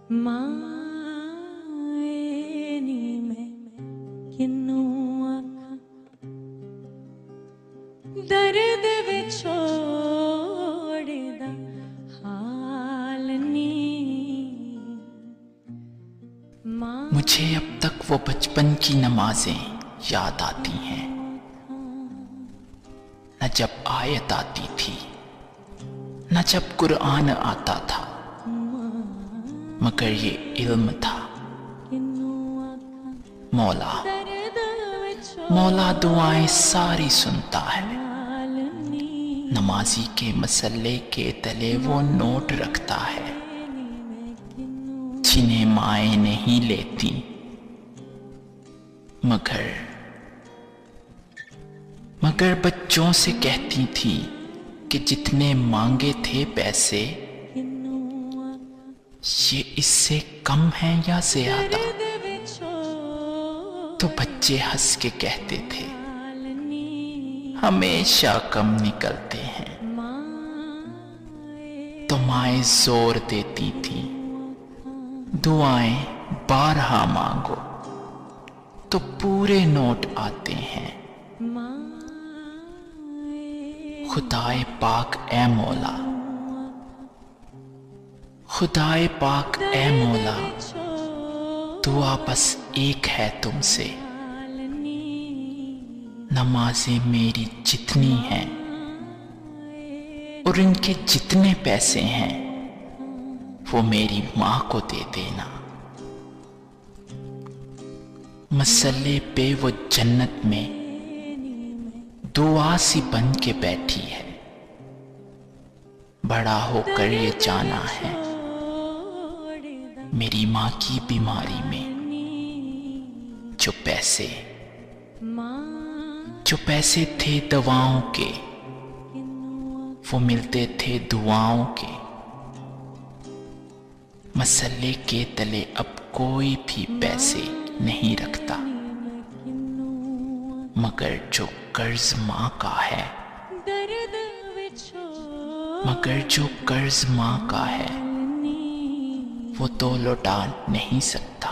मायनी में किन्नू आखा दर्द विछोड़दा हाल नी। मुझे अब तक वो बचपन की नमाजें याद आती हैं, न जब आयत आती थी न जब कुरान आता था, मगर ये इल्म था। मौला मौला दुआएं सारी सुनता है। नमाजी के मसल्ले के तले वो नोट रखता है, जिन्हें माएं नहीं लेती, मगर बच्चों से कहती थी कि जितने मांगे थे पैसे, ये इससे कम है या ज्यादा। तो बच्चे हंस के कहते थे हमेशा कम निकलते हैं। तो माएं जोर देती थी दुआएं 12 मांगो तो पूरे नोट आते हैं। खुदाए पाक ए मौला, खुदाए पाक ए मौला, दुआ बस एक है तुमसे। नमाजें मेरी जितनी हैं और इनके जितने पैसे हैं वो मेरी मां को दे देना। मसल्ले पे वो जन्नत में दुआ सी बन के बैठी है। बड़ा होकर ये जाना है मेरी मां की बीमारी में जो पैसे थे दवाओं के, वो मिलते थे दुआओं के। मसल्ले के तले अब कोई भी पैसे नहीं रखता, मगर जो कर्ज मां का है, वो तो लौटा नहीं सकता,